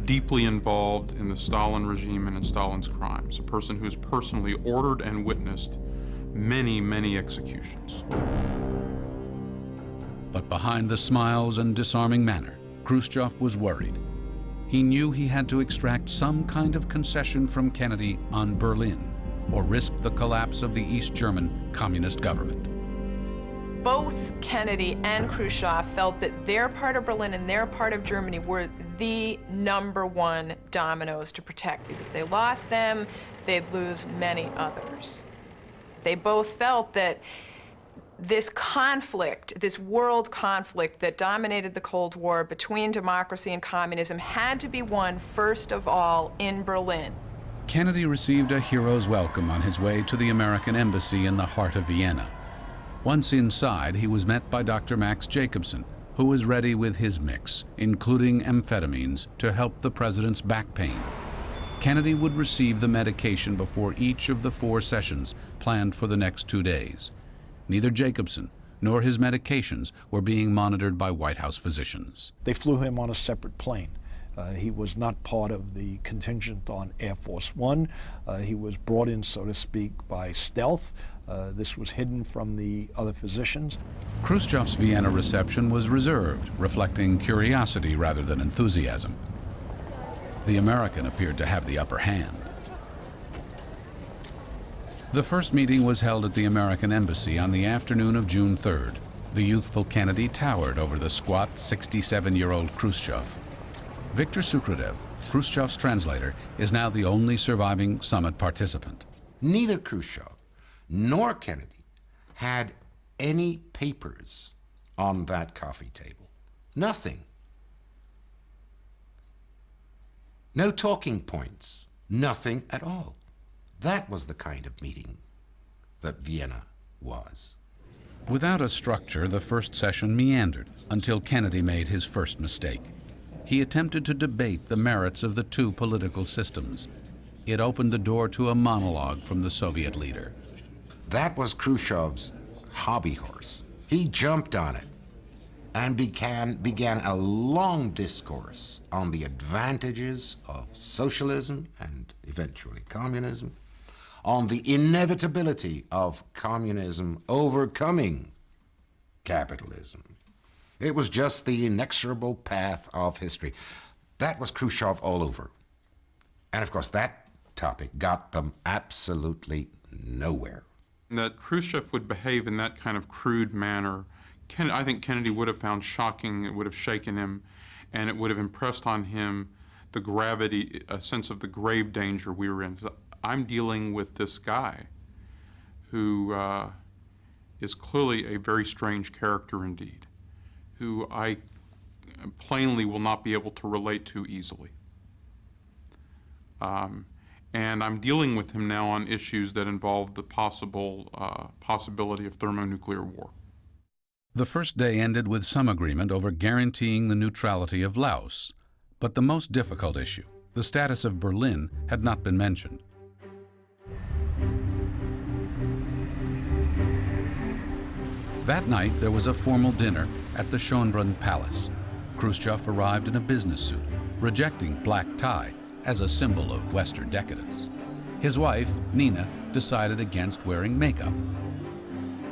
Deeply involved in the Stalin regime and in Stalin's crimes, a person who has personally ordered and witnessed many, many executions. But behind the smiles and disarming manner, Khrushchev was worried. He knew he had to extract some kind of concession from Kennedy on Berlin, or risk the collapse of the East German communist government. Both Kennedy and Khrushchev felt that their part of Berlin and their part of Germany were the #1 dominoes to protect, because if they lost them, they'd lose many others. They both felt that this conflict, this world conflict that dominated the Cold War between democracy and communism, had to be won first of all in Berlin. Kennedy received a hero's welcome on his way to the American embassy in the heart of Vienna. Once inside, he was met by Dr. Max Jacobson, who was ready with his mix, including amphetamines, to help the president's back pain. Kennedy would receive the medication before each of the 4 sessions planned for the next 2 days. Neither Jacobson nor his medications were being monitored by White House physicians. They flew him on a separate plane. He was not part of the contingent on Air Force One. He was brought in, so to speak, by stealth. This was hidden from the other physicians. Khrushchev's Vienna reception was reserved, reflecting curiosity rather than enthusiasm. The American appeared to have the upper hand. The first meeting was held at the American Embassy on the afternoon of June 3rd. The youthful Kennedy towered over the squat 67-year-old Khrushchev. Viktor Sukhrudev, Khrushchev's translator, is now the only surviving summit participant. Neither Khrushchev nor Kennedy had any papers on that coffee table. Nothing. No talking points. Nothing at all. That was the kind of meeting that Vienna was. Without a structure, the first session meandered until Kennedy made his first mistake. He attempted to debate the merits of the 2 political systems. It opened the door to a monologue from the Soviet leader. That was Khrushchev's hobby horse. He jumped on it and began a long discourse on the advantages of socialism and eventually communism, on the inevitability of communism overcoming capitalism. It was just the inexorable path of history. That was Khrushchev all over. And of course, that topic got them absolutely nowhere. That Khrushchev would behave in that kind of crude manner, I think Kennedy would have found shocking. It would have shaken him, and it would have impressed on him the gravity, a sense of the grave danger we were in. So I'm dealing with this guy who is clearly a very strange character indeed, who I plainly will not be able to relate to easily. And I'm dealing with him now on issues that involve the possibility of thermonuclear war. The first day ended with some agreement over guaranteeing the neutrality of Laos, but the most difficult issue, the status of Berlin, had not been mentioned. That night, there was a formal dinner at the Schönbrunn Palace. Khrushchev arrived in a business suit, rejecting black tie as a symbol of Western decadence. His wife, Nina, decided against wearing makeup.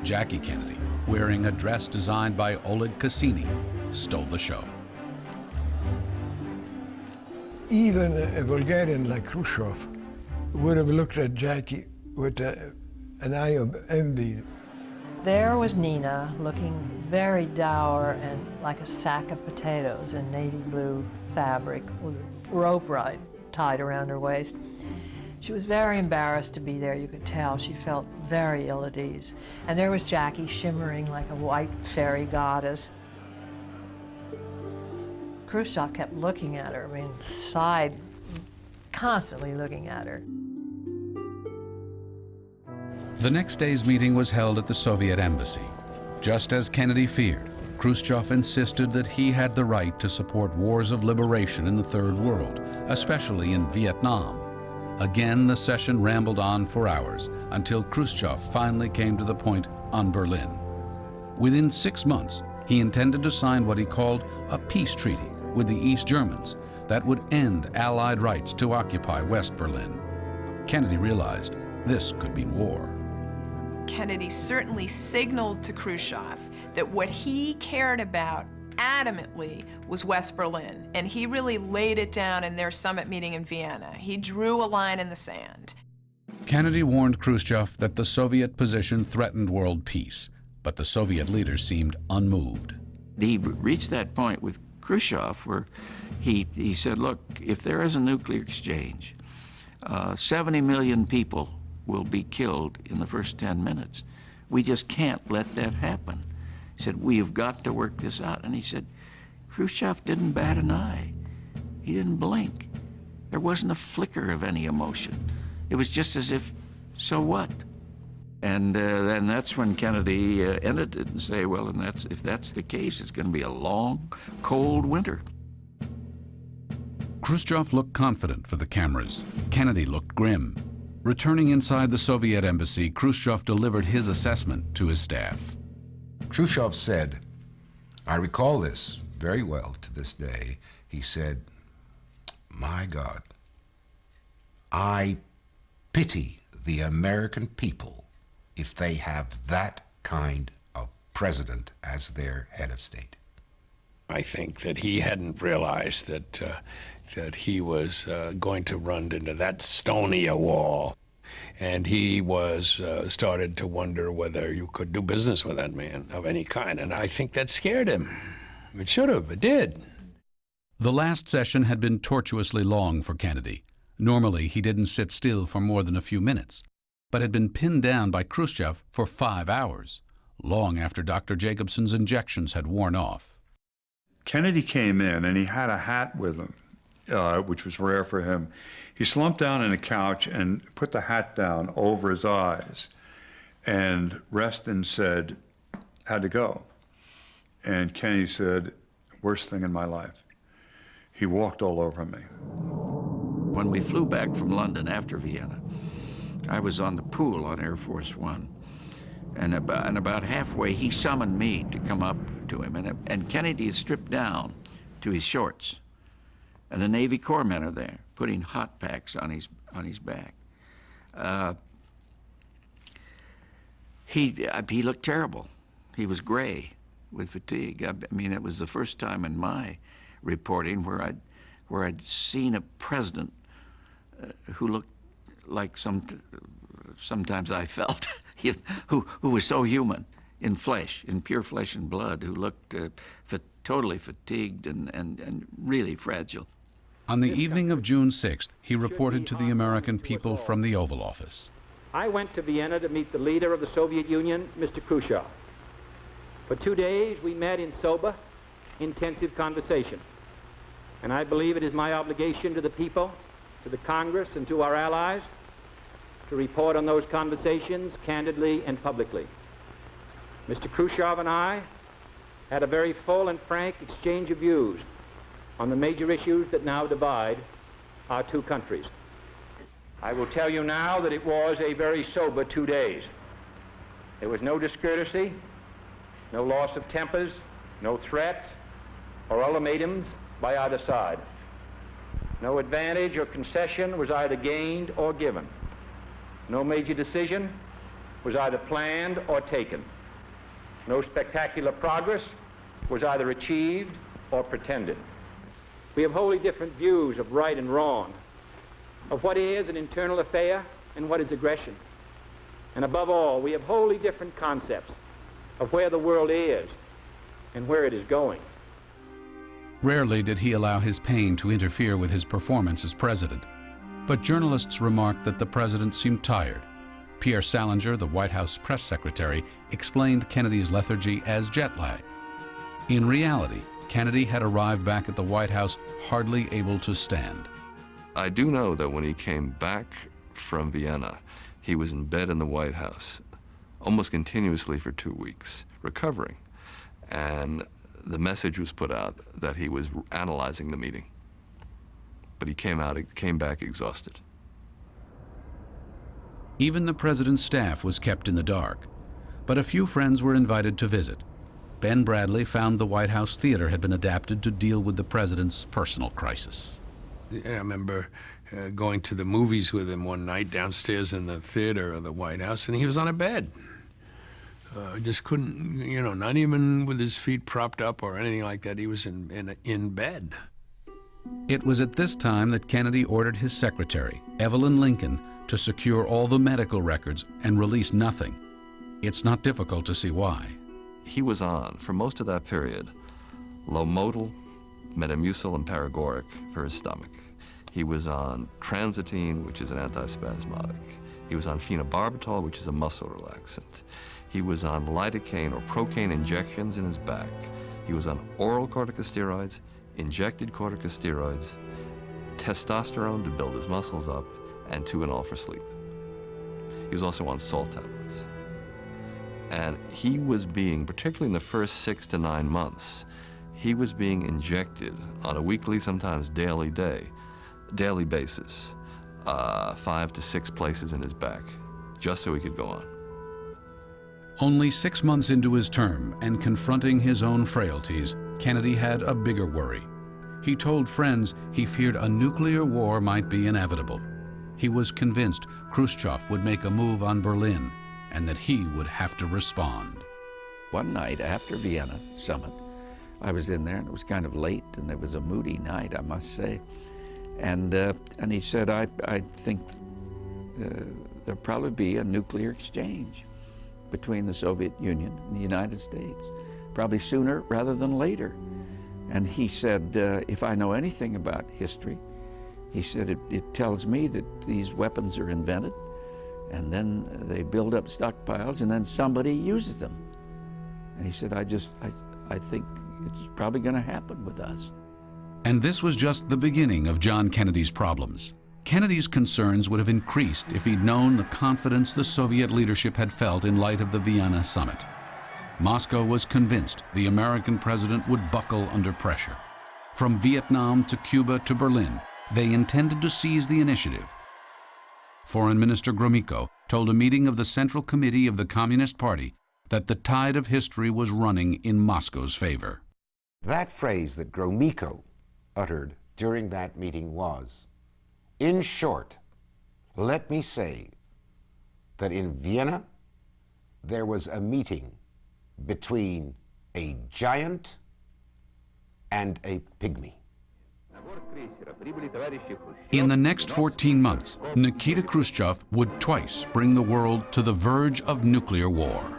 Jackie Kennedy, wearing a dress designed by Oleg Cassini, stole the show. Even a Bulgarian like Khrushchev would have looked at Jackie with an eye of envy. There was Nina, looking very dour and like a sack of potatoes in navy blue fabric with a rope tied around her waist. She was very embarrassed to be there, you could tell. She felt very ill at ease. And there was Jackie shimmering like a white fairy goddess. Khrushchev kept looking at her, constantly looking at her. The next day's meeting was held at the Soviet embassy. Just as Kennedy feared, Khrushchev insisted that he had the right to support wars of liberation in the Third World, especially in Vietnam. Again, the session rambled on for hours until Khrushchev finally came to the point on Berlin. Within 6 months, he intended to sign what he called a peace treaty with the East Germans that would end Allied rights to occupy West Berlin. Kennedy realized this could mean war. Kennedy certainly signaled to Khrushchev that what he cared about adamantly was West Berlin, and he really laid it down in their summit meeting in Vienna. He drew a line in the sand. Kennedy warned Khrushchev that the Soviet position threatened world peace, but the Soviet leader seemed unmoved. He reached that point with Khrushchev where he said, look, if there is a nuclear exchange, 70 million people will be killed in the first 10 minutes. We just can't let that happen. He said, we have got to work this out. And he said, Khrushchev didn't bat an eye. He didn't blink. There wasn't a flicker of any emotion. It was just as if, so what? And then that's when Kennedy ended it and say, well, and if that's the case, it's going to be a long, cold winter. Khrushchev looked confident for the cameras. Kennedy looked grim. Returning inside the Soviet embassy, Khrushchev delivered his assessment to his staff. Khrushchev said, I recall this very well to this day, he said, my God, I pity the American people if they have that kind of president as their head of state. I think that he hadn't realized that he was going to run into that stony a wall. And he was started to wonder whether you could do business with that man of any kind. And I think that scared him. It should have. It did. The last session had been tortuously long for Kennedy. Normally, he didn't sit still for more than a few minutes, but had been pinned down by Khrushchev for 5 hours, long after Dr. Jacobson's injections had worn off. Kennedy came in and he had a hat with him, which was rare for him. He slumped down on a couch and put the hat down over his eyes, and Reston said, "Had to go." And Kennedy said, "Worst thing in my life." He walked all over me. When we flew back from London after Vienna, I was on the pool on Air Force One. And about halfway, he summoned me to come up to him. And Kennedy is stripped down to his shorts. And the Navy corpsmen are there, putting hot packs on his back. He looked terrible. He was gray with fatigue. I mean, it was the first time in my reporting where I'd seen a president who looked like sometimes I felt, who was so human in flesh, in pure flesh and blood, who looked totally fatigued and really fragile. On the evening of June 6th, he reported to the American people from the Oval Office. I went to Vienna to meet the leader of the Soviet Union, Mr. Khrushchev. For 2 days, we met in sober, intensive conversation. And I believe it is my obligation to the people, to the Congress, and to our allies to report on those conversations candidly and publicly. Mr. Khrushchev and I had a very full and frank exchange of views on the major issues that now divide our two countries. I will tell you now that it was a very sober 2 days. There was no discourtesy, no loss of tempers, no threats or ultimatums by either side. No advantage or concession was either gained or given. No major decision was either planned or taken. No spectacular progress was either achieved or pretended. We have wholly different views of right and wrong, of what is an internal affair and what is aggression. And above all, we have wholly different concepts of where the world is and where it is going. Rarely did he allow his pain to interfere with his performance as president. But journalists remarked that the president seemed tired. Pierre Salinger, the White House press secretary, explained Kennedy's lethargy as jet lag. In reality, Kennedy had arrived back at the White House hardly able to stand. I do know that when he came back from Vienna, he was in bed in the White House almost continuously for 2 weeks, recovering. And the message was put out that he was analyzing the meeting. But he came back exhausted. Even the president's staff was kept in the dark. But a few friends were invited to visit. Ben Bradley found the White House Theater had been adapted to deal with the president's personal crisis. I remember going to the movies with him one night downstairs in the theater of the White House, and he was on a bed. Just couldn't, you know, not even with his feet propped up or anything like that. He was in bed. It was at this time that Kennedy ordered his secretary, Evelyn Lincoln, to secure all the medical records and release nothing. It's not difficult to see why. He was on, for most of that period, Lomotil, Metamucil, and Paregoric for his stomach. He was on Transitine, which is an antispasmodic. He was on phenobarbital, which is a muscle relaxant. He was on lidocaine or procaine injections in his back. He was on oral corticosteroids, injected corticosteroids, testosterone to build his muscles up, and Tuinal for sleep. He was also on salt tablets. And he was being, particularly in the first 6 to 9 months, he was being injected on a weekly, sometimes daily basis, 5 to 6 places in his back, just so he could go on. Only 6 months into his term and confronting his own frailties, Kennedy had a bigger worry. He told friends he feared a nuclear war might be inevitable. He was convinced Khrushchev would make a move on Berlin and that he would have to respond. One night after Vienna summit, I was in there and it was kind of late and it was a moody night, I must say. And he said, I think there'll probably be a nuclear exchange between the Soviet Union and the United States, probably sooner rather than later. And he said, if I know anything about history, he said, it tells me that these weapons are invented and then they build up stockpiles and then somebody uses them. And he said, I think it's probably going to happen with us. And this was just the beginning of John Kennedy's problems. Kennedy's concerns would have increased if he'd known the confidence the Soviet leadership had felt in light of the Vienna summit. Moscow was convinced the American president would buckle under pressure. From Vietnam to Cuba to Berlin, they intended to seize the initiative. Foreign Minister Gromyko told a meeting of the Central Committee of the Communist Party that the tide of history was running in Moscow's favor. That phrase that Gromyko uttered during that meeting was, in short, let me say that in Vienna, there was a meeting between a giant and a pygmy. In the next 14 months, Nikita Khrushchev would twice bring the world to the verge of nuclear war.